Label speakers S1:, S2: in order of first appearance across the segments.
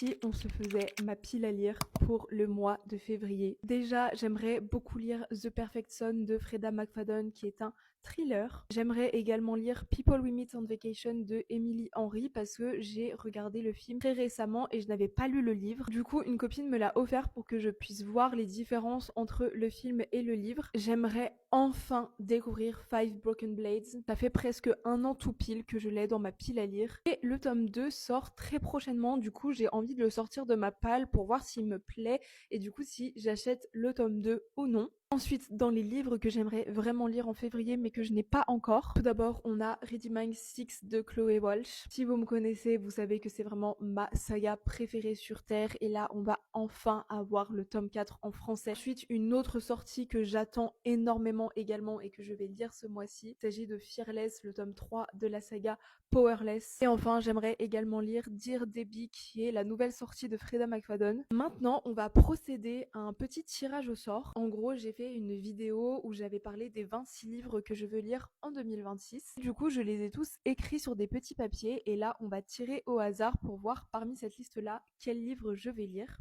S1: si on se faisait ma pile à lire pour le mois de février? Déjà, j'aimerais beaucoup lire The Perfect Son de Freda McFadden, qui est un thriller. J'aimerais également lire People We Meet on Vacation de Emily Henry parce que j'ai regardé le film très récemment et je n'avais pas lu le livre. Du coup, une copine me l'a offert pour que je puisse voir les différences entre le film et le livre. J'aimerais enfin découvrir Five Broken Blades. Ça fait presque un an tout pile que je l'ai dans ma pile à lire. Et le tome 2 sort très prochainement. Du coup, j'ai envie de le sortir de ma palle pour voir s'il me plaît et du coup si j'achète le tome 2 ou non. Ensuite, dans les livres que j'aimerais vraiment lire en février mais que je n'ai pas encore, tout d'abord on a Reading 6 de Chloé Walsh. Si vous me connaissez, vous savez que c'est vraiment ma saga préférée sur Terre et là on va enfin avoir le tome 4 en français. Ensuite, une autre sortie que j'attends énormément également et que je vais lire ce mois-ci, il s'agit de Fearless, le tome 3 de la saga Powerless. Et enfin, j'aimerais également lire Dear Debbie qui est la nouvelle sortie de Freda McFadden. Maintenant, on va procéder à un petit tirage au sort. En gros, j'ai fait une vidéo où j'avais parlé des 26 livres que je veux lire en 2026. Du coup, je les ai tous écrits sur des petits papiers et là, on va tirer au hasard pour voir parmi cette liste-là quel livre je vais lire.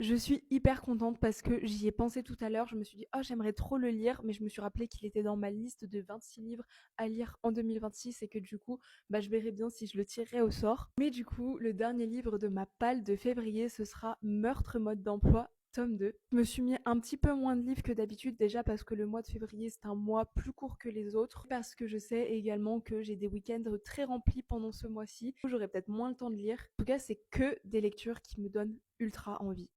S1: Je suis hyper contente parce que j'y ai pensé tout à l'heure. Je me suis dit, oh, j'aimerais trop le lire, mais je me suis rappelé qu'il était dans ma liste de 26 livres à lire en 2026 et que du coup, je verrai bien si je le tirerai au sort. Mais du coup, le dernier livre de ma palle de février, ce sera Meurtre mode d'emploi. Tome 2. Je me suis mis un petit peu moins de livres que d'habitude déjà parce que le mois de février c'est un mois plus court que les autres, parce que je sais également que j'ai des week-ends très remplis pendant ce mois-ci, où j'aurai peut-être moins le temps de lire. En tout cas, c'est que des lectures qui me donnent ultra envie.